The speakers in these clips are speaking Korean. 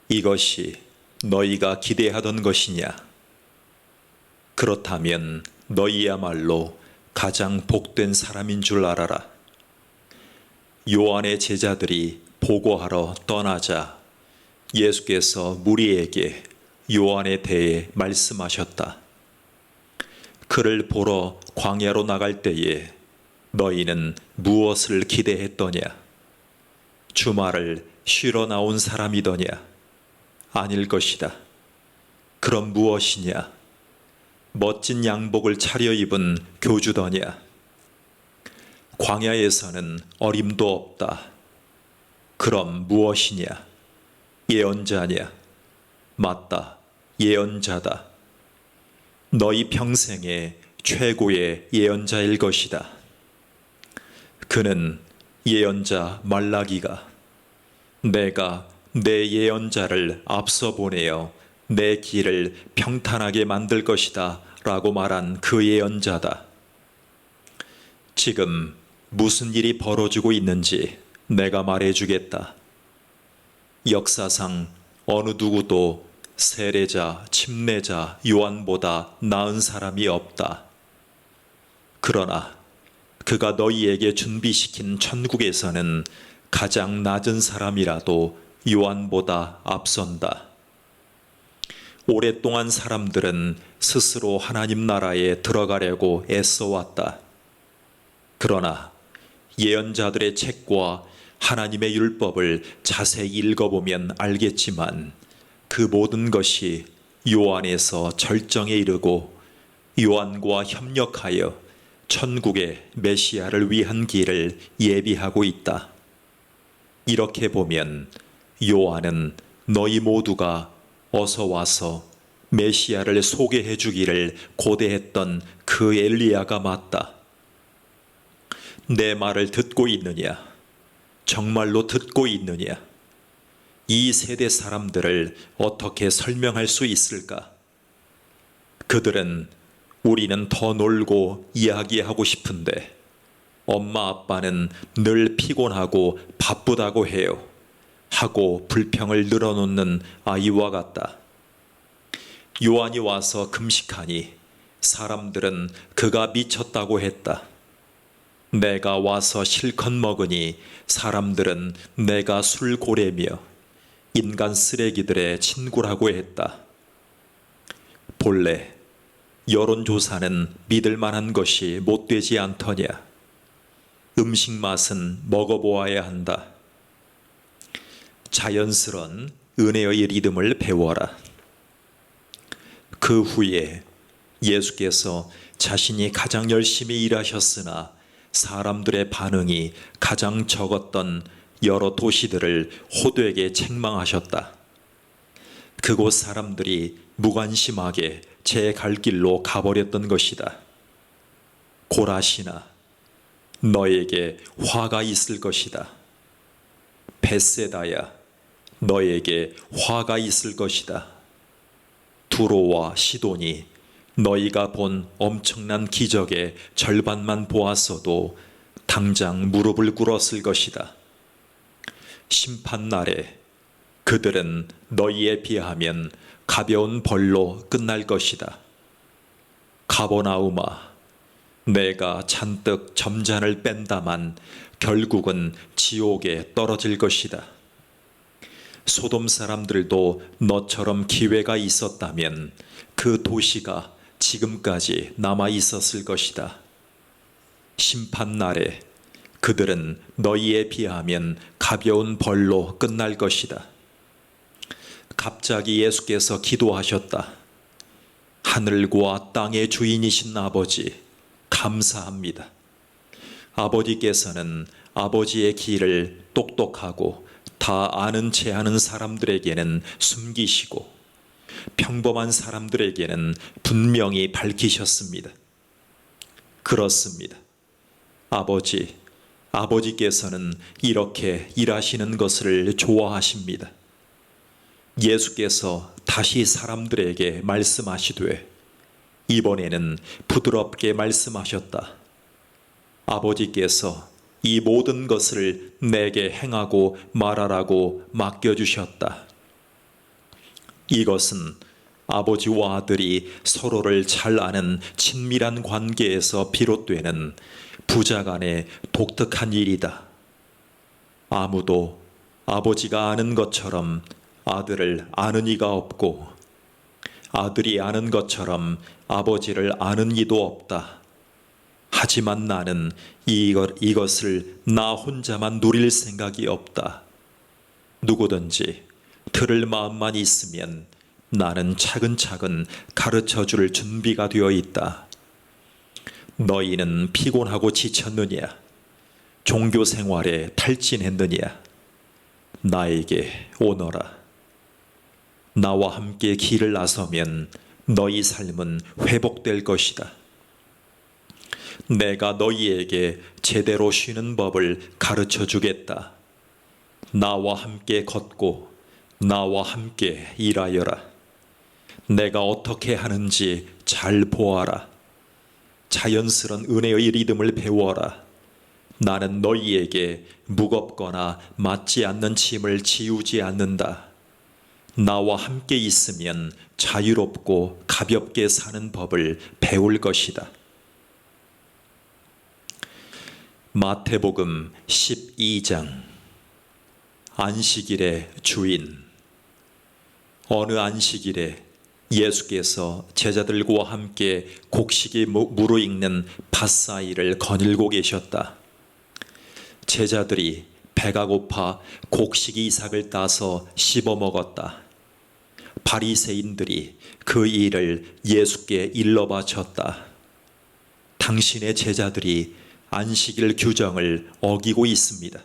이것이 너희가 기대하던 것이냐? 그렇다면 너희야말로 가장 복된 사람인 줄 알아라. 요한의 제자들이 보고하러 떠나자 예수께서 무리에게 요한에 대해 말씀하셨다. 그를 보러 광야로 나갈 때에 너희는 무엇을 기대했더냐? 주말을 쉬러 나온 사람이더냐? 아닐 것이다. 그럼 무엇이냐? 멋진 양복을 차려입은 교주더냐? 광야에서는 어림도 없다. 그럼 무엇이냐? 예언자냐? 맞다. 예언자다. 너희 평생의 최고의 예언자일 것이다. 그는 예언자 말라기가 내가 내 예언자를 앞서 보내어 내 길을 평탄하게 만들 것이다 라고 말한 그 예언자다. 지금 무슨 일이 벌어지고 있는지 내가 말해주겠다. 역사상 어느 누구도 세례자, 침례자, 요한보다 나은 사람이 없다. 그러나 그가 너희에게 준비시킨 천국에서는 가장 낮은 사람이라도 요한보다 앞선다. 오랫동안 사람들은 스스로 하나님 나라에 들어가려고 애써왔다. 그러나 예언자들의 책과 하나님의 율법을 자세히 읽어보면 알겠지만 그 모든 것이 요한에서 절정에 이르고 요한과 협력하여 천국의 메시아를 위한 길을 예비하고 있다. 이렇게 보면 요한은 너희 모두가 어서 와서 메시아를 소개해 주기를 고대했던 그 엘리야가 맞다. 내 말을 듣고 있느냐? 정말로 듣고 있느냐? 이 세대 사람들을 어떻게 설명할 수 있을까? 그들은 우리는 더 놀고 이야기하고 싶은데 엄마 아빠는 늘 피곤하고 바쁘다고 해요. 하고 불평을 늘어놓는 아이와 같다. 요한이 와서 금식하니 사람들은 그가 미쳤다고 했다. 내가 와서 실컷 먹으니 사람들은 내가 술고래며 인간 쓰레기들의 친구라고 했다. 본래 여론조사는 믿을 만한 것이 못되지 않더냐? 음식 맛은 먹어보아야 한다. 자연스런 은혜의 리듬을 배워라. 그 후에 예수께서 자신이 가장 열심히 일하셨으나 사람들의 반응이 가장 적었던 여러 도시들을 호되게 책망하셨다. 그곳 사람들이 무관심하게 제 갈 길로 가버렸던 것이다. 고라시나, 너에게 화가 있을 것이다. 벳세다야, 너에게 화가 있을 것이다. 두로와 시돈이 너희가 본 엄청난 기적의 절반만 보았어도 당장 무릎을 꿇었을 것이다. 심판날에 그들은 너희에 비하면 가벼운 벌로 끝날 것이다. 가버나움아, 내가 잔뜩 점잔을 뺀다만 결국은 지옥에 떨어질 것이다. 소돔 사람들도 너처럼 기회가 있었다면 그 도시가 지금까지 남아 있었을 것이다. 심판날에 그들은 너희에 비하면 가벼운 벌로 끝날 것이다. 갑자기 예수께서 기도하셨다. 하늘과 땅의 주인이신 아버지, 감사합니다. 아버지께서는 아버지의 길을 똑똑하고 다 아는 체 하는 사람들에게는 숨기시고 평범한 사람들에게는 분명히 밝히셨습니다. 그렇습니다. 아버지께서는 이렇게 일하시는 것을 좋아하십니다. 예수께서 다시 사람들에게 말씀하시되 이번에는 부드럽게 말씀하셨다. 아버지께서 이 모든 것을 내게 행하고 말하라고 맡겨주셨다. 이것은 아버지와 아들이 서로를 잘 아는 친밀한 관계에서 비롯되는 부자 간의 독특한 일이다. 아무도 아버지가 아는 것처럼 아들을 아는 이가 없고 아들이 아는 것처럼 아버지를 아는 이도 없다. 하지만 나는 이것을 나 혼자만 누릴 생각이 없다. 누구든지 들을 마음만 있으면 나는 차근차근 가르쳐 줄 준비가 되어 있다. 너희는 피곤하고 지쳤느냐? 종교 생활에 탈진했느냐? 나에게 오너라. 나와 함께 길을 나서면 너희 삶은 회복될 것이다. 내가 너희에게 제대로 쉬는 법을 가르쳐 주겠다. 나와 함께 걷고 나와 함께 일하여라. 내가 어떻게 하는지 잘 보아라. 자연스런 은혜의 리듬을 배워라. 나는 너희에게 무겁거나 맞지 않는 짐을 지우지 않는다. 나와 함께 있으면 자유롭고 가볍게 사는 법을 배울 것이다. 마태복음 12장. 안식일의 주인. 어느 안식일에 예수께서 제자들과 함께 곡식이 무르익는 밭사이를 거닐고 계셨다. 제자들이 배가 고파 곡식 이삭을 따서 씹어 먹었다. 바리새인들이 그 일을 예수께 일러 바쳤다. 당신의 제자들이 안식일 규정을 어기고 있습니다.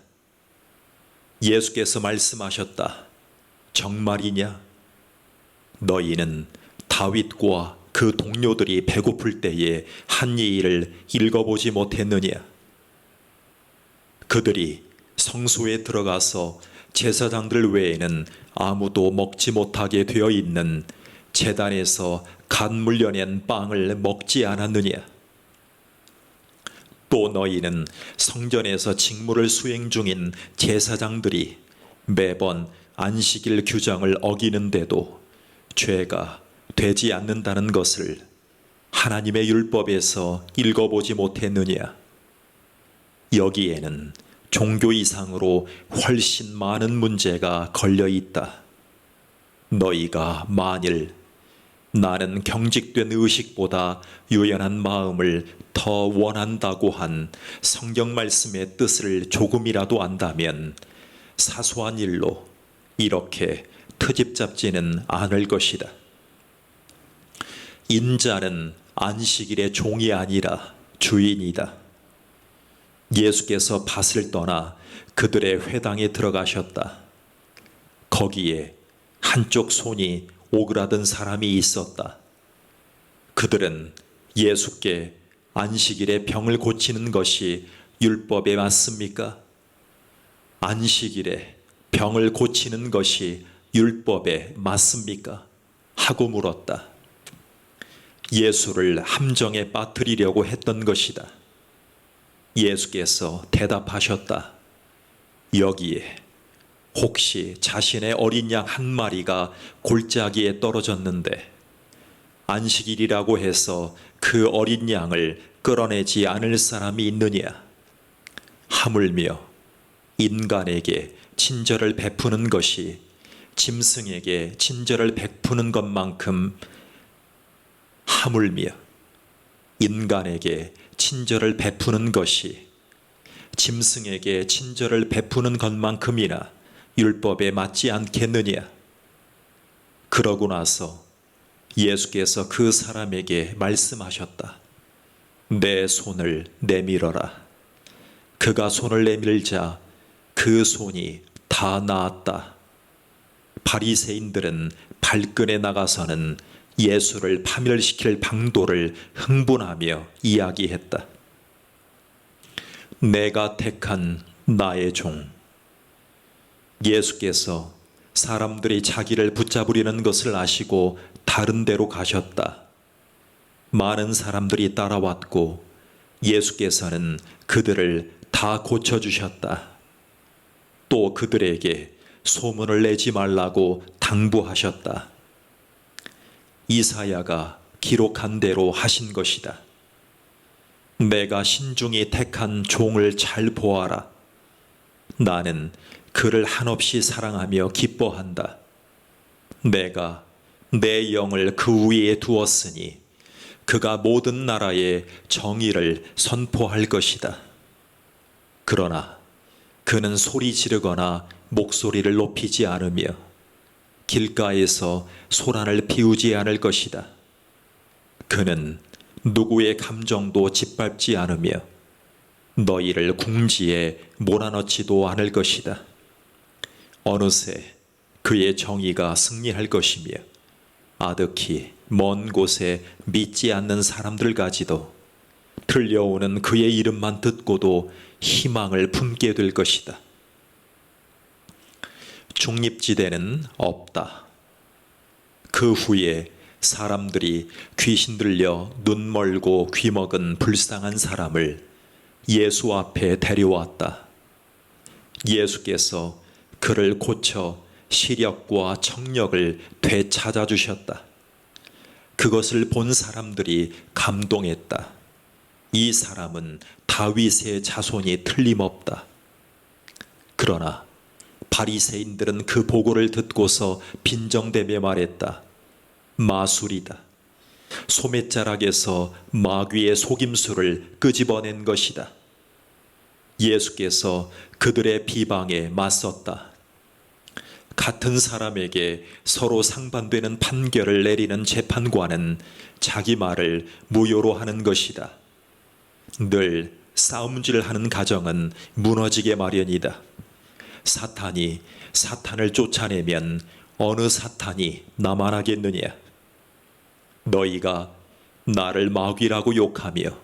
예수께서 말씀하셨다. 정말이냐? 너희는 다윗과 그 동료들이 배고플 때에 한 이 일을 읽어보지 못했느냐? 그들이 성소에 들어가서 제사장들 외에는 아무도 먹지 못하게 되어 있는 제단에서 간 물려낸 빵을 먹지 않았느냐? 또 너희는 성전에서 직무를 수행 중인 제사장들이 매번 안식일 규정을 어기는데도 죄가 되지 않는다는 것을 하나님의 율법에서 읽어보지 못했느냐? 여기에는 종교 이상으로 훨씬 많은 문제가 걸려 있다. 너희가 만일 나는 경직된 의식보다 유연한 마음을 더 원한다고 한 성경 말씀의 뜻을 조금이라도 안다면 사소한 일로 이렇게 트집 잡지는 않을 것이다. 인자는 안식일의 종이 아니라 주인이다. 예수께서 밭을 떠나 그들의 회당에 들어가셨다. 거기에 한쪽 손이 오그라든 사람이 있었다. 그들은 예수께 안식일에 병을 고치는 것이 율법에 맞습니까? 안식일에 병을 고치는 것이 율법에 맞습니까? 하고 물었다. 예수를 함정에 빠뜨리려고 했던 것이다. 예수께서 대답하셨다. 여기에 혹시 자신의 어린 양 한 마리가 골짜기에 떨어졌는데 안식일이라고 해서 그 어린 양을 끌어내지 않을 사람이 있느냐? 하물며 인간에게 친절을 베푸는 것이 짐승에게 친절을 베푸는 것만큼 하물며 인간에게 친절을 베푸는 것이 짐승에게 친절을 베푸는 것만큼이나 율법에 맞지 않겠느냐? 그러고 나서 예수께서 그 사람에게 말씀하셨다. 내 손을 내밀어라. 그가 손을 내밀자 그 손이 다 나았다. 바리새인들은 발끈해 나가서는 예수를 파멸시킬 방도를 흥분하며 이야기했다. 내가 택한 나의 종. 예수께서 사람들이 자기를 붙잡으려는 것을 아시고 다른 데로 가셨다. 많은 사람들이 따라왔고 예수께서는 그들을 다 고쳐주셨다. 또 그들에게 소문을 내지 말라고 당부하셨다. 이사야가 기록한 대로 하신 것이다. 내가 신중히 택한 종을 잘 보아라. 나는 그를 한없이 사랑하며 기뻐한다. 내가 내 영을 그 위에 두었으니 그가 모든 나라에 정의를 선포할 것이다. 그러나 그는 소리 지르거나 목소리를 높이지 않으며 길가에서 소란을 피우지 않을 것이다. 그는 누구의 감정도 짓밟지 않으며 너희를 궁지에 몰아넣지도 않을 것이다. 어느새 그의 정의가 승리할 것이며 아득히 먼 곳에 믿지 않는 사람들까지도 들려오는 그의 이름만 듣고도 희망을 품게 될 것이다. 중립지대는 없다. 그 후에 사람들이 귀신 들려 눈 멀고 귀 먹은 불쌍한 사람을 예수 앞에 데려왔다. 예수께서 그를 고쳐 시력과 청력을 되찾아 주셨다. 그것을 본 사람들이 감동했다. 이 사람은 다윗의 자손이 틀림없다. 그러나 바리새인들은 그 보고를 듣고서 빈정대며 말했다. 마술이다. 소매자락에서 마귀의 속임수를 끄집어낸 것이다. 예수께서 그들의 비방에 맞섰다. 같은 사람에게 서로 상반되는 판결을 내리는 재판관은 자기 말을 무효로 하는 것이다. 늘 싸움질하는 가정은 무너지게 마련이다. 사탄이 사탄을 쫓아내면 어느 사탄이 남아나겠느냐? 너희가 나를 마귀라고 욕하며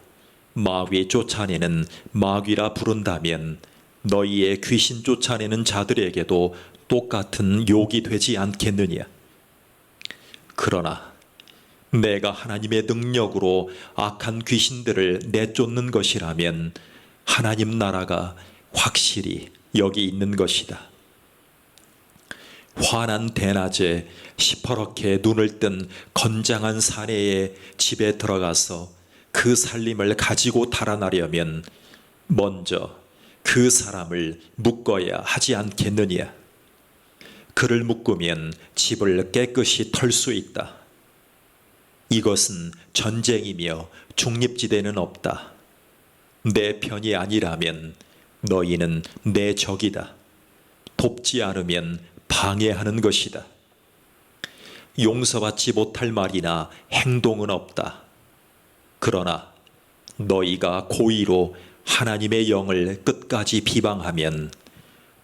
마귀 쫓아내는 마귀라 부른다면 너희의 귀신 쫓아내는 자들에게도 똑같은 욕이 되지 않겠느냐? 그러나 내가 하나님의 능력으로 악한 귀신들을 내쫓는 것이라면 하나님 나라가 확실히 여기 있는 것이다. 환한 대낮에 시퍼렇게 눈을 뜬 건장한 사내의 집에 들어가서 그 살림을 가지고 달아나려면 먼저 그 사람을 묶어야 하지 않겠느냐? 그를 묶으면 집을 깨끗이 털 수 있다. 이것은 전쟁이며 중립지대는 없다. 내 편이 아니라면 너희는 내 적이다. 돕지 않으면 방해하는 것이다. 용서받지 못할 말이나 행동은 없다. 그러나 너희가 고의로 하나님의 영을 끝까지 비방하면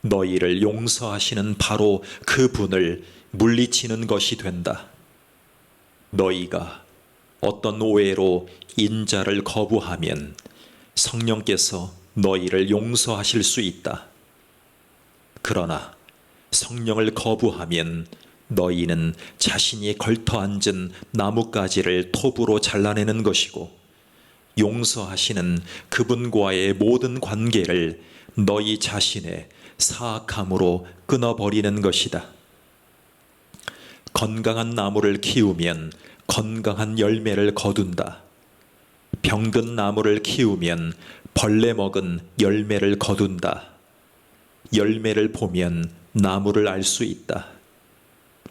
너희를 용서하시는 바로 그 분을 물리치는 것이 된다. 너희가 어떤 오해로 인자를 거부하면 성령께서 너희를 용서하실 수 있다. 그러나 성령을 거부하면 너희는 자신이 걸터 앉은 나뭇가지를 톱으로 잘라내는 것이고 용서하시는 그분과의 모든 관계를 너희 자신의 사악함으로 끊어버리는 것이다. 건강한 나무를 키우면 건강한 열매를 거둔다. 병든 나무를 키우면 벌레 먹은 열매를 거둔다. 열매를 보면 나무를 알 수 있다.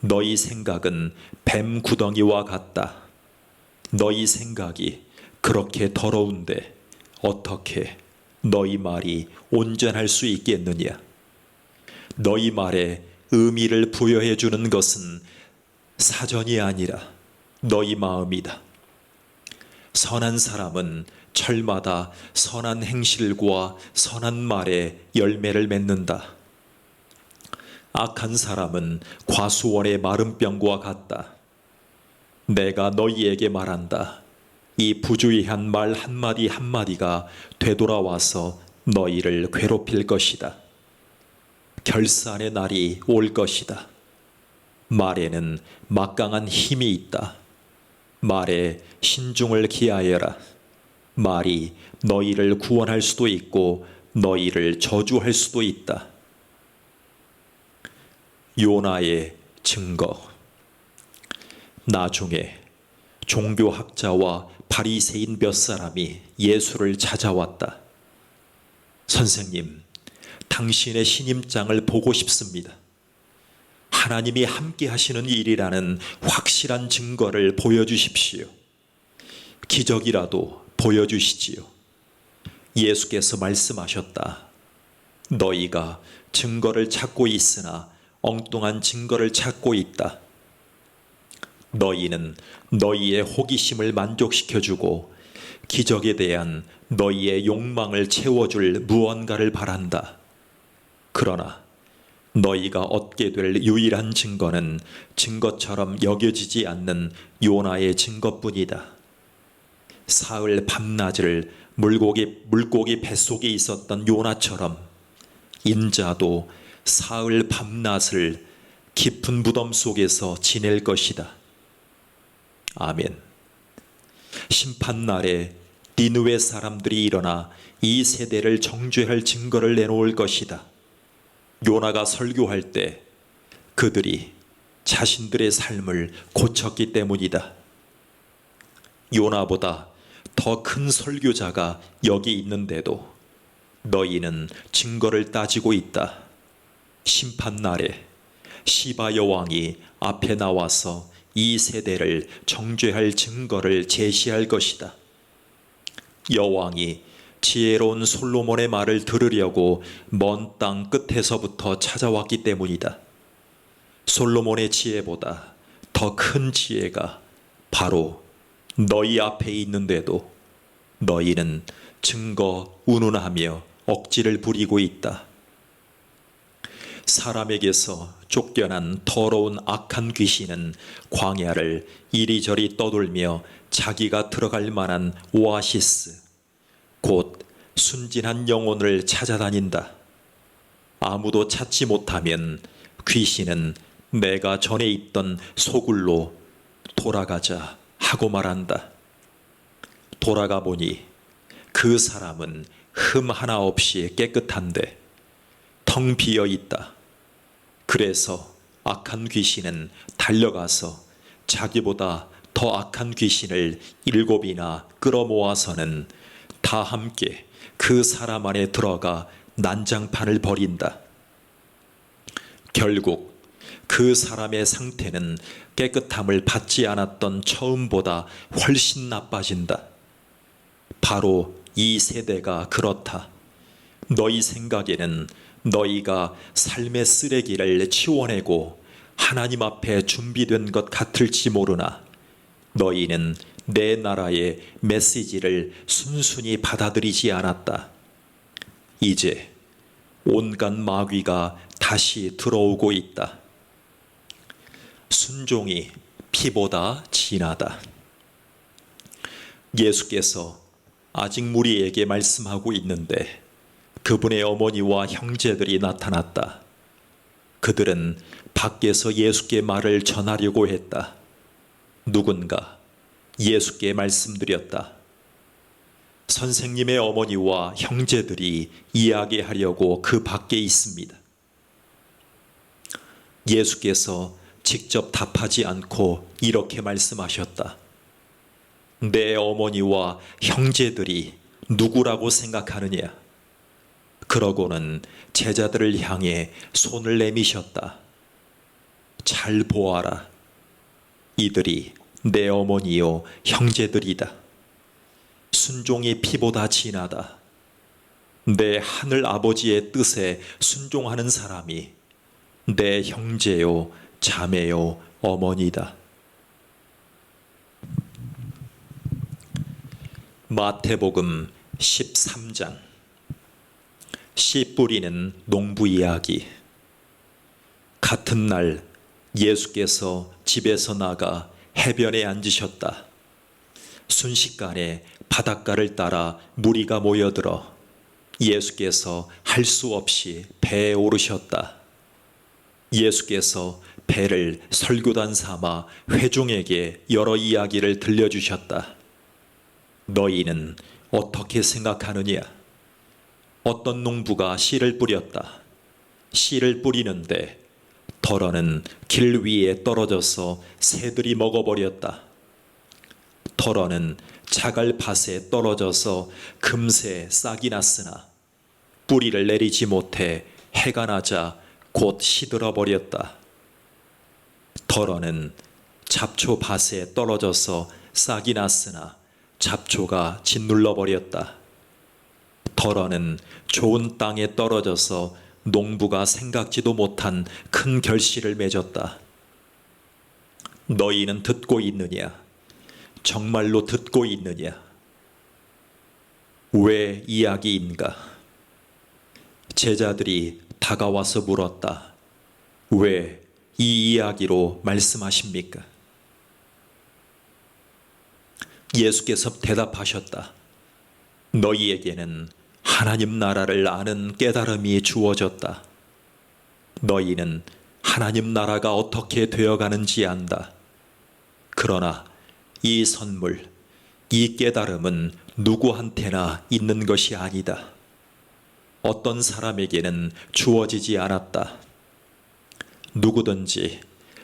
너희 생각은 뱀 구덩이와 같다. 너희 생각이 그렇게 더러운데 어떻게 너희 말이 온전할 수 있겠느냐? 너희 말에 의미를 부여해 주는 것은 사전이 아니라 너희 마음이다. 선한 사람은 철마다 선한 행실과 선한 말에 열매를 맺는다. 악한 사람은 과수원의 마른 병과 같다. 내가 너희에게 말한다. 이 부주의한 말 한마디 한마디가 되돌아와서 너희를 괴롭힐 것이다. 결산의 날이 올 것이다. 말에는 막강한 힘이 있다. 말에 신중을 기하여라. 말이 너희를 구원할 수도 있고 너희를 저주할 수도 있다. 요나의 증거. 나중에 종교학자와 바리새인 몇 사람이 예수를 찾아왔다. 선생님, 당신의 신임장을 보고 싶습니다. 하나님이 함께 하시는 일이라는 확실한 증거를 보여주십시오. 기적이라도 보여주시지요. 예수께서 말씀하셨다. 너희가 증거를 찾고 있으나 엉뚱한 증거를 찾고 있다. 너희는 너희의 호기심을 만족시켜주고 기적에 대한 너희의 욕망을 채워줄 무언가를 바란다. 그러나 너희가 얻게 될 유일한 증거는 증거처럼 여겨지지 않는 요나의 증거뿐이다. 사흘 밤낮을 물고기 뱃속에 있었던 요나처럼 인자도 사흘 밤낮을 깊은 무덤 속에서 지낼 것이다. 아멘. 심판날에 니느웨 사람들이 일어나 이 세대를 정죄할 증거를 내놓을 것이다. 요나가 설교할 때 그들이 자신들의 삶을 고쳤기 때문이다. 요나보다 더 큰 설교자가 여기 있는데도 너희는 증거를 따지고 있다. 심판날에 시바 여왕이 앞에 나와서 이 세대를 정죄할 증거를 제시할 것이다. 여왕이 지혜로운 솔로몬의 말을 들으려고 먼 땅 끝에서부터 찾아왔기 때문이다. 솔로몬의 지혜보다 더 큰 지혜가 바로 너희 앞에 있는데도 너희는 증거 운운하며 억지를 부리고 있다. 사람에게서 쫓겨난 더러운 악한 귀신은 광야를 이리저리 떠돌며 자기가 들어갈 만한 오아시스, 곧 순진한 영혼을 찾아다닌다. 아무도 찾지 못하면 귀신은 내가 전에 있던 소굴로 돌아가자 하고 말한다. 돌아가 보니 그 사람은 흠 하나 없이 깨끗한데 텅 비어 있다. 그래서 악한 귀신은 달려가서 자기보다 더 악한 귀신을 7이나 끌어모아서는 다 함께 그 사람 안에 들어가 난장판을 벌인다. 결국 그 사람의 상태는 깨끗함을 받지 않았던 처음보다 훨씬 나빠진다. 바로 이 세대가 그렇다. 너희 생각에는 너희가 삶의 쓰레기를 치워내고 하나님 앞에 준비된 것 같을지 모르나 너희는 내 나라의 메시지를 순순히 받아들이지 않았다. 이제 온갖 마귀가 다시 들어오고 있다. 순종이 피보다 진하다. 예수께서 아직 무리에게 말씀하고 있는데 그분의 어머니와 형제들이 나타났다. 그들은 밖에서 예수께 말을 전하려고 했다. 누군가 예수께 말씀드렸다. 선생님의 어머니와 형제들이 이야기하려고 그 밖에 있습니다. 예수께서 직접 답하지 않고 이렇게 말씀하셨다. 내 어머니와 형제들이 누구라고 생각하느냐? 그러고는 제자들을 향해 손을 내미셨다. 잘 보아라. 이들이 내 어머니요 형제들이다. 순종이 피보다 진하다. 내 하늘 아버지의 뜻에 순종하는 사람이 내 형제요 자매요 어머니다. 마태복음 13장. 씨 뿌리는 농부 이야기. 같은 날 예수께서 집에서 나가 해변에 앉으셨다. 순식간에 바닷가를 따라 무리가 모여들어 예수께서 할 수 없이 배에 오르셨다. 예수께서 배를 설교단 삼아 회중에게 여러 이야기를 들려주셨다. 너희는 어떻게 생각하느냐? 어떤 농부가 씨를 뿌렸다. 씨를 뿌리는데 덜어는 길 위에 떨어져서 새들이 먹어버렸다. 덜어는 자갈 밭에 떨어져서 금세 싹이 났으나 뿌리를 내리지 못해 해가 나자 곧 시들어 버렸다. 덜어는 잡초 밭에 떨어져서 싹이 났으나 잡초가 짓눌러 버렸다. 덜어는 좋은 땅에 떨어져서 농부가 생각지도 못한 큰 결실을 맺었다. 너희는 듣고 있느냐? 정말로 듣고 있느냐? 왜 이야기인가? 제자들이 다가와서 물었다. 왜 이 이야기로 말씀하십니까? 예수께서 대답하셨다. 너희에게는 하나님 나라를 아는 깨달음이 주어졌다. 너희는 하나님 나라가 어떻게 되어가는지 안다. 그러나 이 선물, 이 깨달음은 누구한테나 있는 것이 아니다. 어떤 사람에게는 주어지지 않았다. 누구든지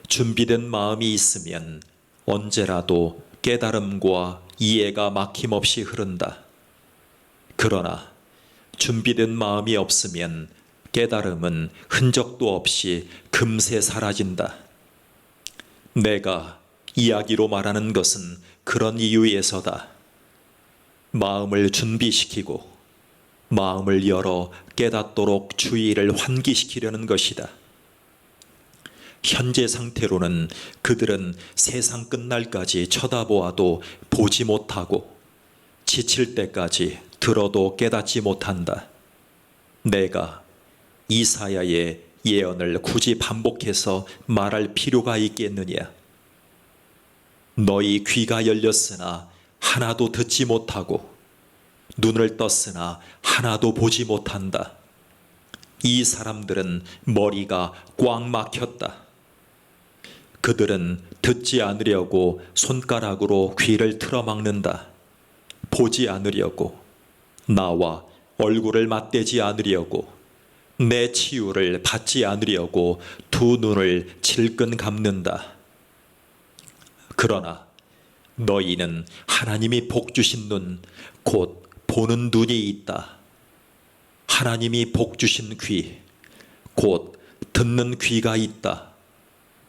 준비된 마음이 있으면 언제라도 깨달음과 이해가 막힘없이 흐른다. 그러나 준비된 마음이 없으면 깨달음은 흔적도 없이 금세 사라진다. 내가 이야기로 말하는 것은 그런 이유에서다. 마음을 준비시키고 마음을 열어 깨닫도록 주의를 환기시키려는 것이다. 현재 상태로는 그들은 세상 끝날까지 쳐다보아도 보지 못하고 지칠 때까지 들어도 깨닫지 못한다. 내가 이사야의 예언을 굳이 반복해서 말할 필요가 있겠느냐? 너희 귀가 열렸으나 하나도 듣지 못하고 눈을 떴으나 하나도 보지 못한다. 이 사람들은 머리가 꽉 막혔다. 그들은 듣지 않으려고 손가락으로 귀를 틀어막는다. 보지 않으려고, 나와 얼굴을 맞대지 않으려고, 내 치유를 받지 않으려고 두 눈을 질끈 감는다. 그러나 너희는 하나님이 복 주신 눈, 곧 보는 눈이 있다. 하나님이 복 주신 귀, 곧 듣는 귀가 있다.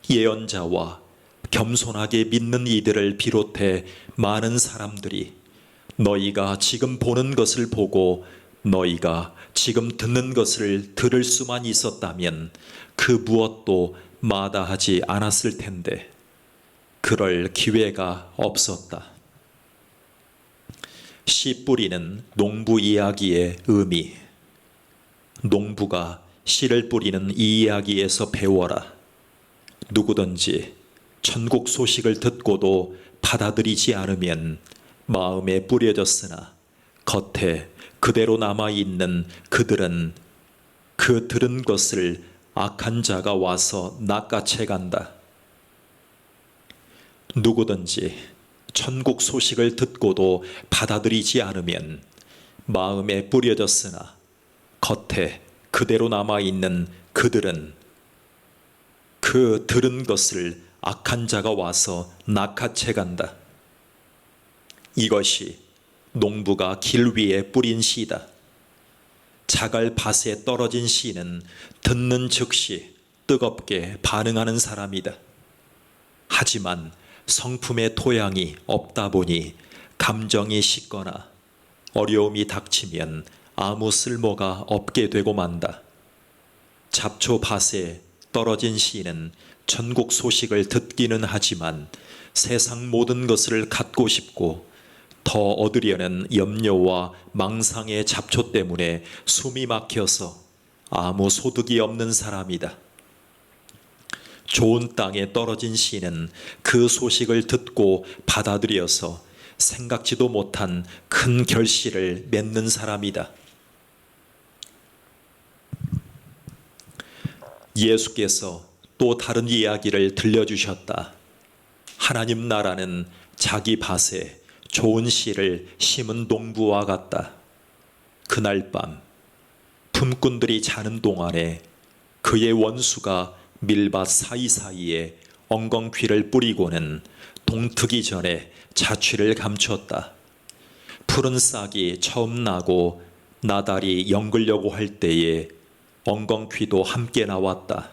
예언자와 겸손하게 믿는 이들을 비롯해 많은 사람들이 너희가 지금 보는 것을 보고 너희가 지금 듣는 것을 들을 수만 있었다면 그 무엇도 마다하지 않았을 텐데 그럴 기회가 없었다. 씨 뿌리는 농부 이야기의 의미. 농부가 씨를 뿌리는 이 이야기에서 배워라. 누구든지 천국 소식을 듣고도 받아들이지 않으면 마음에 뿌려졌으나 겉에 그대로 남아있는 그들은 그 들은 것을 악한 자가 와서 낚아채 간다. 누구든지 천국 소식을 듣고도 받아들이지 않으면 마음에 뿌려졌으나 겉에 그대로 남아있는 그들은 그 들은 것을 악한 자가 와서 낚아채 간다. 이것이 농부가 길 위에 뿌린 씨다. 자갈 밭에 떨어진 씨는 듣는 즉시 뜨겁게 반응하는 사람이다. 하지만 성품의 토양이 없다 보니 감정이 식거나 어려움이 닥치면 아무 쓸모가 없게 되고 만다. 잡초 밭에 떨어진 씨는 천국 소식을 듣기는 하지만 세상 모든 것을 갖고 싶고 더 얻으려는 염려와 망상의 잡초 때문에 숨이 막혀서 아무 소득이 없는 사람이다. 좋은 땅에 떨어진 씨는 그 소식을 듣고 받아들여서 생각지도 못한 큰 결실을 맺는 사람이다. 예수께서 또 다른 이야기를 들려주셨다. 하나님 나라는 자기 밭에 좋은 씨를 심은 농부와 같다. 그날 밤 품꾼들이 자는 동안에 그의 원수가 밀밭 사이사이에 엉겅퀴를 뿌리고는 동트기 전에 자취를 감췄다. 푸른 싹이 처음 나고 나달이 연글려고 할 때에 엉겅퀴도 함께 나왔다.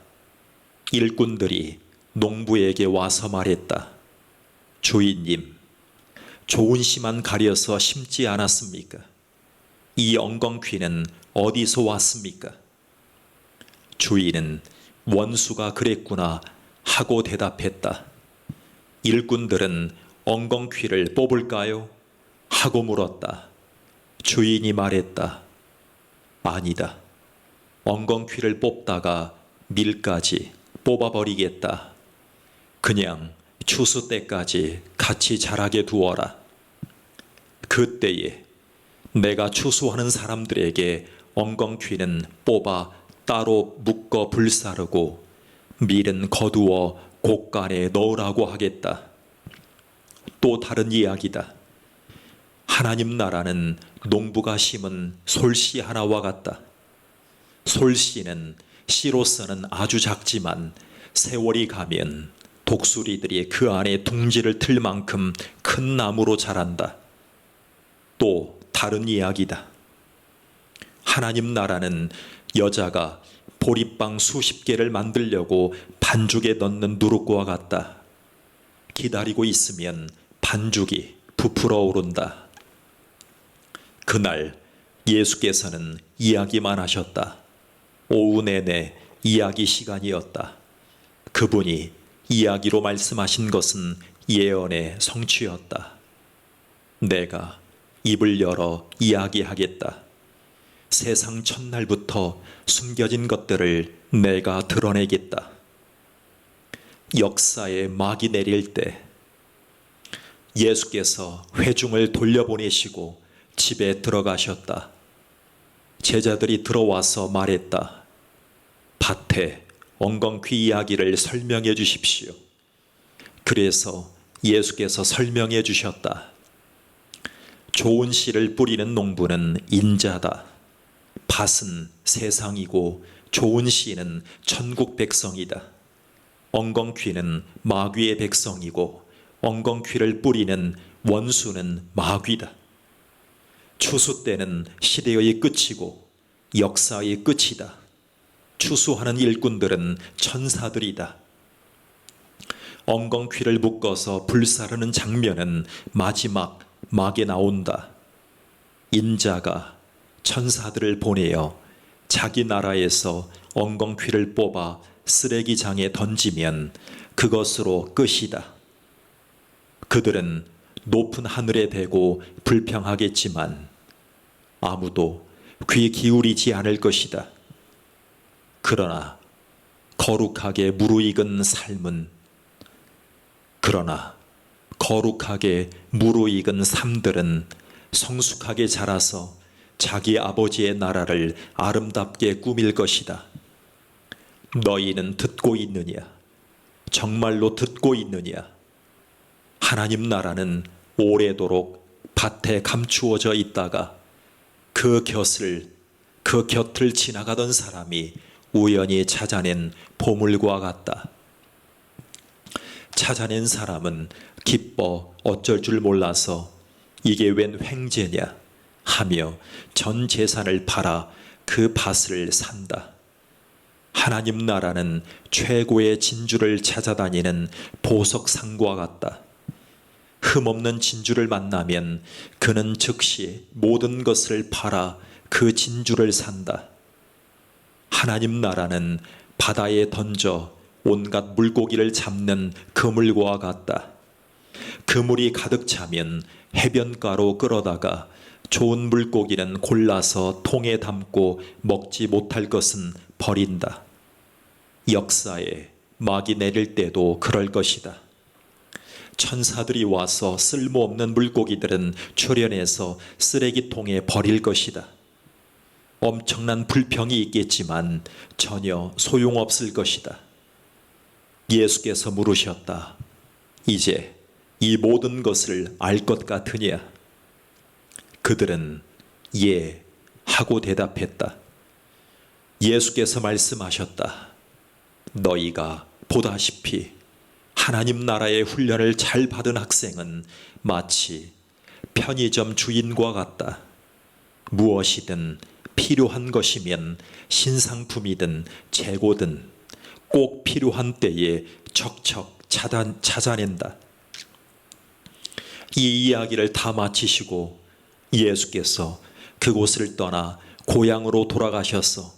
일꾼들이 농부에게 와서 말했다. 주인님, 좋은 씨만 가려서 심지 않았습니까? 이 엉겅퀴는 어디서 왔습니까? 주인은 원수가 그랬구나 하고 대답했다. 일꾼들은 엉겅퀴를 뽑을까요? 하고 물었다. 주인이 말했다. 아니다. 엉겅퀴를 뽑다가 밀까지 뽑아버리겠다. 그냥 추수 때까지 같이 자라게 두어라. 그때에 내가 추수하는 사람들에게 엉겅퀴는 뽑아 따로 묶어 불사르고 밀은 거두어 곡간에 넣으라고 하겠다. 또 다른 이야기다. 하나님 나라는 농부가 심은 솔씨 하나와 같다. 솔씨는 씨로서는 아주 작지만 세월이 가면 독수리들이 그 안에 둥지를 틀 만큼 큰 나무로 자란다. 또 다른 이야기다. 하나님 나라는 여자가 보리빵 수십 개를 만들려고 반죽에 넣는 누룩과 같다. 기다리고 있으면 반죽이 부풀어 오른다. 그날 예수께서는 이야기만 하셨다. 오후 내내 이야기 시간이었다. 그분이 이야기로 말씀하신 것은 예언의 성취였다. 내가 입을 열어 이야기하겠다. 세상 첫날부터 숨겨진 것들을 내가 드러내겠다. 역사에 막이 내릴 때 예수께서 회중을 돌려보내시고 집에 들어가셨다. 제자들이 들어와서 말했다. 밭에 엉겅퀴 이야기를 설명해 주십시오. 그래서 예수께서 설명해 주셨다. 좋은 씨를 뿌리는 농부는 인자다. 밭은 세상이고 좋은 씨는 천국 백성이다. 엉겅퀴는 마귀의 백성이고 엉겅퀴를 뿌리는 원수는 마귀다. 추수 때는 시대의 끝이고 역사의 끝이다. 추수하는 일꾼들은 천사들이다. 엉겅퀴를 묶어서 불사르는 장면은 마지막 막에 나온다. 인자가 천사들을 보내어 자기 나라에서 엉겅퀴를 뽑아 쓰레기장에 던지면 그것으로 끝이다. 그들은 높은 하늘에 대고 불평하겠지만 아무도 귀 기울이지 않을 것이다. 그러나 거룩하게 무르익은 삶들은 성숙하게 자라서 자기 아버지의 나라를 아름답게 꾸밀 것이다. 너희는 듣고 있느냐? 정말로 듣고 있느냐? 하나님 나라는 오래도록 밭에 감추어져 있다가 그 곁을 지나가던 사람이 우연히 찾아낸 보물과 같다. 찾아낸 사람은 기뻐 어쩔 줄 몰라서 이게 웬 횡재냐 하며 전 재산을 팔아 그 밭을 산다. 하나님 나라는 최고의 진주를 찾아다니는 보석상과 같다. 흠없는 진주를 만나면 그는 즉시 모든 것을 팔아 그 진주를 산다. 하나님 나라는 바다에 던져 온갖 물고기를 잡는 그물과 같다. 그물이 가득 차면 해변가로 끌어다가 좋은 물고기는 골라서 통에 담고 먹지 못할 것은 버린다. 역사에 막이 내릴 때도 그럴 것이다. 천사들이 와서 쓸모없는 물고기들은 출현해서 쓰레기통에 버릴 것이다. 엄청난 불평이 있겠지만 전혀 소용없을 것이다. 예수께서 물으셨다. 이제 이 모든 것을 알 것 같으냐? 그들은 예 하고 대답했다. 예수께서 말씀하셨다. 너희가 보다시피 하나님 나라의 훈련을 잘 받은 학생은 마치 편의점 주인과 같다. 무엇이든 필요한 것이면 신상품이든 재고든 꼭 필요한 때에 척척 찾아낸다. 이 이야기를 다 마치시고 예수께서 그곳을 떠나 고향으로 돌아가셔서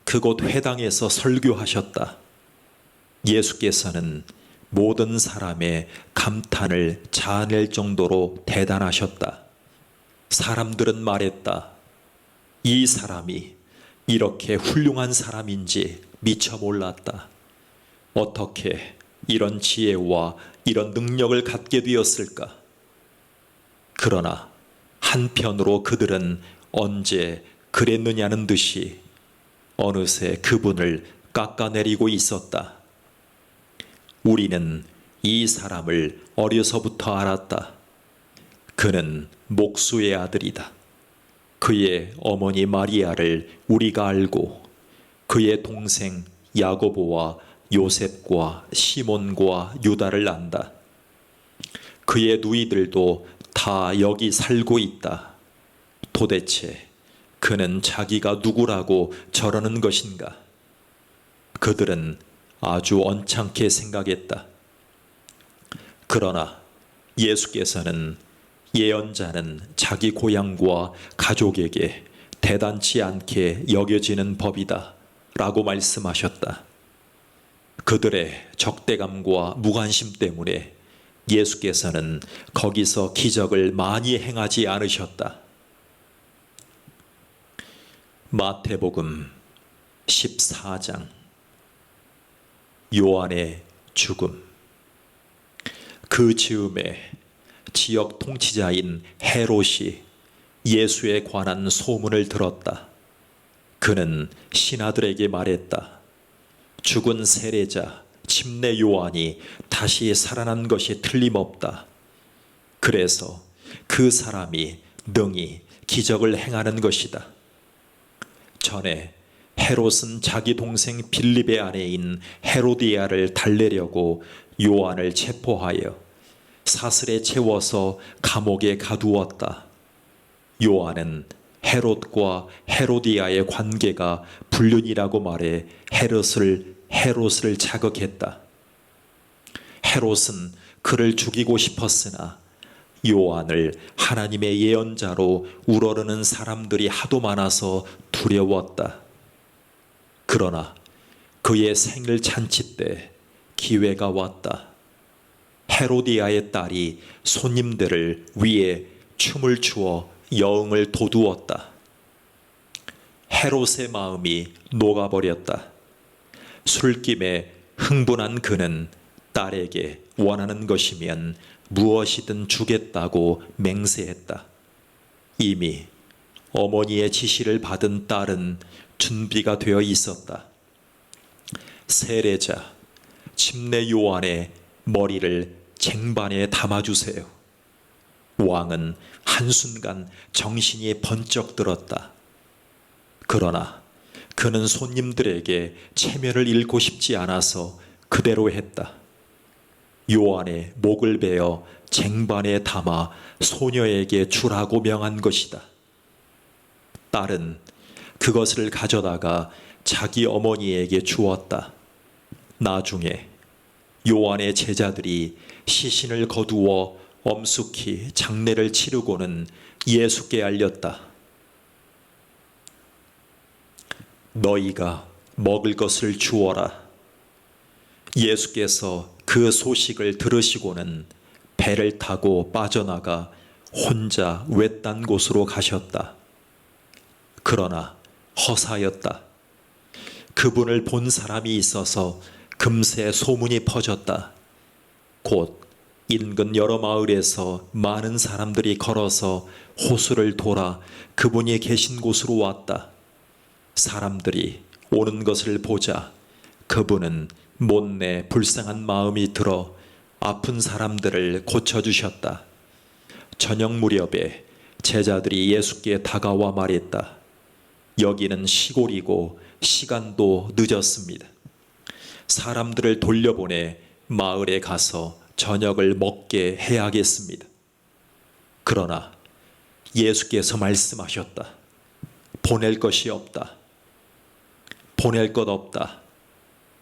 그곳 회당에서 설교하셨다. 예수께서는 모든 사람의 감탄을 자아낼 정도로 대단하셨다. 사람들은 말했다. 이 사람이 이렇게 훌륭한 사람인지 미처 몰랐다. 어떻게 이런 지혜와 이런 능력을 갖게 되었을까? 그러나 한편으로 그들은 언제 그랬느냐는 듯이 어느새 그분을 깎아내리고 있었다. 우리는 이 사람을 어려서부터 알았다. 그는 목수의 아들이다. 그의 어머니 마리아를 우리가 알고 그의 동생 야고보와 요셉과 시몬과 유다를 안다. 그의 누이들도 다 여기 살고 있다. 도대체 그는 자기가 누구라고 저러는 것인가? 그들은 아주 언짢게 생각했다. 그러나 예수께서는 예언자는 자기 고향과 가족에게 대단치 않게 여겨지는 법이다 라고 말씀하셨다. 그들의 적대감과 무관심 때문에 예수께서는 거기서 기적을 많이 행하지 않으셨다. 마태복음 14장 요한의 죽음. 그 즈음에 지역 통치자인 헤롯이 예수에 관한 소문을 들었다. 그는 신하들에게 말했다. 죽은 세례자 침례 요한이 다시 살아난 것이 틀림없다. 그래서 그 사람이 능히 기적을 행하는 것이다. 전에 헤롯은 자기 동생 빌립의 아내인 헤로디아를 달래려고 요한을 체포하여 사슬에 채워서 감옥에 가두었다. 요한은 헤롯과 헤로디아의 관계가 불륜이라고 말해 헤롯을 자극했다. 헤롯은 그를 죽이고 싶었으나 요한을 하나님의 예언자로 우러르는 사람들이 하도 많아서 두려웠다. 그러나 그의 생일 잔치 때 기회가 왔다. 헤로디아의 딸이 손님들을 위해 춤을 추어 여흥을 돋우었다. 헤롯의 마음이 녹아버렸다. 술김에 흥분한 그는 딸에게 원하는 것이면 무엇이든 주겠다고 맹세했다. 이미 어머니의 지시를 받은 딸은 준비가 되어 있었다. 세례자 침례 요한의 머리를 쟁반에 담아주세요. 왕은 한순간 정신이 번쩍 들었다. 그러나 그는 손님들에게 체면을 잃고 싶지 않아서 그대로 했다. 요한의 목을 베어 쟁반에 담아 소녀에게 주라고 명한 것이다. 딸은 그것을 가져다가 자기 어머니에게 주었다. 나중에 요한의 제자들이 시신을 거두어 엄숙히 장례를 치르고는 예수께 알렸다. 너희가 먹을 것을 주어라. 예수께서 그 소식을 들으시고는 배를 타고 빠져나가 혼자 외딴 곳으로 가셨다. 그러나 허사였다. 그분을 본 사람이 있어서 금세 소문이 퍼졌다. 곧 인근 여러 마을에서 많은 사람들이 걸어서 호수를 돌아 그분이 계신 곳으로 왔다. 사람들이 오는 것을 보자 그분은 못내 불쌍한 마음이 들어 아픈 사람들을 고쳐주셨다. 저녁 무렵에 제자들이 예수께 다가와 말했다. 여기는 시골이고 시간도 늦었습니다. 사람들을 돌려보내 마을에 가서 저녁을 먹게 해야겠습니다. 그러나 예수께서 말씀하셨다. 보낼 것이 없다. 보낼 것 없다.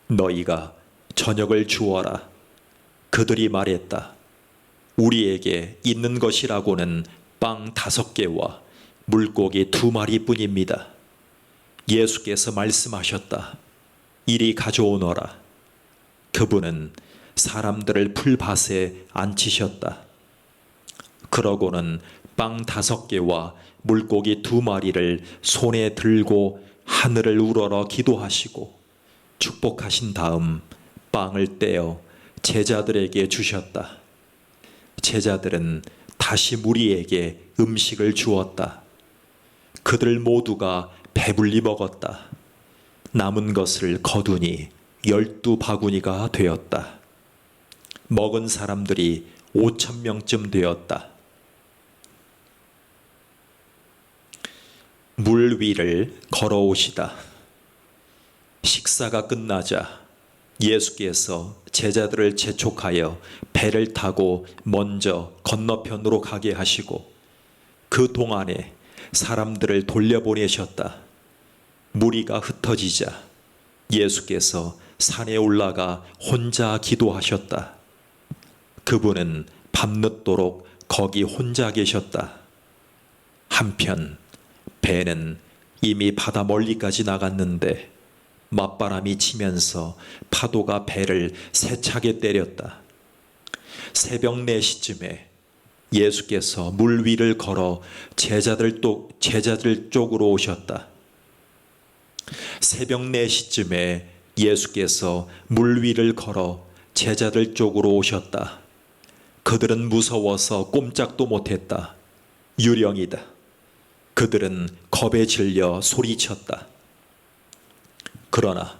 너희가 저녁을 주어라. 그들이 말했다. 우리에게 있는 것이라고는 빵 5개와 물고기 2마리뿐입니다. 예수께서 말씀하셨다. 이리 가져오너라. 그분은 사람들을 풀밭에 앉히셨다. 그러고는 빵 5개와 물고기 2마리를 손에 들고 하늘을 우러러 기도하시고 축복하신 다음 빵을 떼어 제자들에게 주셨다. 제자들은 다시 무리에게 음식을 주었다. 그들 모두가 배불리 먹었다. 남은 것을 거두니 12바구니가 되었다. 먹은 사람들이 5,000명쯤 되었다. 물 위를 걸어오시다. 식사가 끝나자 예수께서 제자들을 재촉하여 배를 타고 먼저 건너편으로 가게 하시고 그 동안에 사람들을 돌려보내셨다. 무리가 흩어지자 예수께서 산에 올라가 혼자 기도하셨다. 그분은 밤늦도록 거기 혼자 계셨다. 한편 배는 이미 바다 멀리까지 나갔는데 맞바람이 치면서 파도가 배를 세차게 때렸다. 새벽 4시쯤에 예수께서 물 위를 걸어 제자들 쪽으로 오셨다. 새벽 4시쯤에 예수께서 물 위를 걸어 제자들 쪽으로 오셨다. 그들은 무서워서 꼼짝도 못했다. 유령이다. 그들은 겁에 질려 소리쳤다. 그러나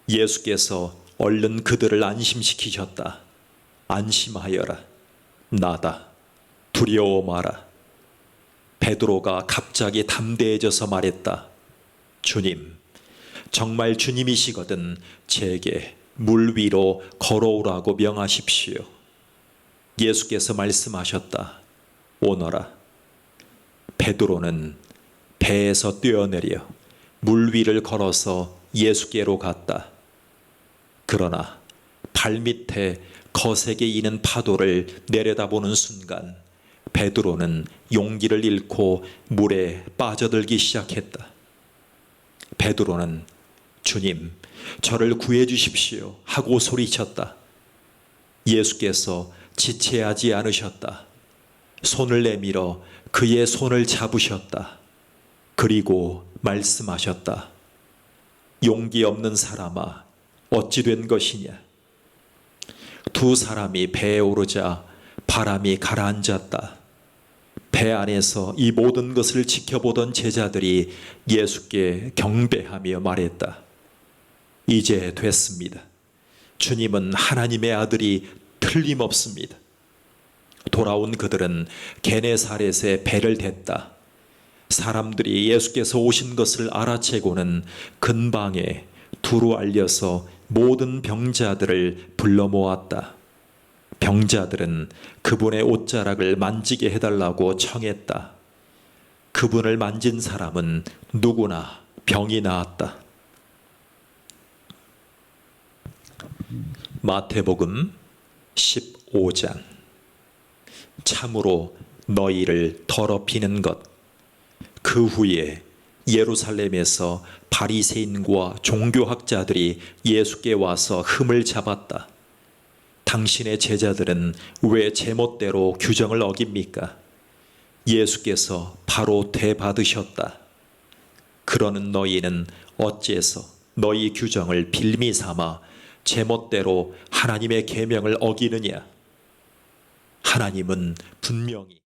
예수께서 얼른 그들을 안심시키셨다. 안심하여라. 나다. 두려워 마라. 베드로가 갑자기 담대해져서 말했다. 주님, 정말 주님이시거든 제게 물 위로 걸어오라고 명하십시오. 예수께서 말씀하셨다. 오너라. 베드로는 배에서 뛰어내려 물 위를 걸어서 예수께로 갔다. 그러나 발밑에 거세게 이는 파도를 내려다보는 순간 베드로는 용기를 잃고 물에 빠져들기 시작했다. 베드로는 주님, 저를 구해 주십시오 하고 소리쳤다. 예수께서 지체하지 않으셨다. 손을 내밀어 그의 손을 잡으셨다. 그리고 말씀하셨다. 용기 없는 사람아, 어찌 된 것이냐? 2 사람이 배에 오르자 바람이 가라앉았다. 배 안에서 이 모든 것을 지켜보던 제자들이 예수께 경배하며 말했다. 이제 됐습니다. 주님은 하나님의 아들이 틀림없습니다. 돌아온 그들은 게네사렛에 배를 댔다. 사람들이 예수께서 오신 것을 알아채고는 근방에 두루 알려서 모든 병자들을 불러 모았다. 병자들은 그분의 옷자락을 만지게 해달라고 청했다. 그분을 만진 사람은 누구나 병이 나았다. 마태복음 15장. 참으로 너희를 더럽히는 것. 그 후에 예루살렘에서 바리새인과 종교학자들이 예수께 와서 흠을 잡았다. 당신의 제자들은 왜 제멋대로 규정을 어깁니까? 예수께서 바로 대받으셨다. 그러는 너희는 어째서 너희 규정을 빌미 삼아 제멋대로 하나님의 계명을 어기느냐? 하나님은 분명히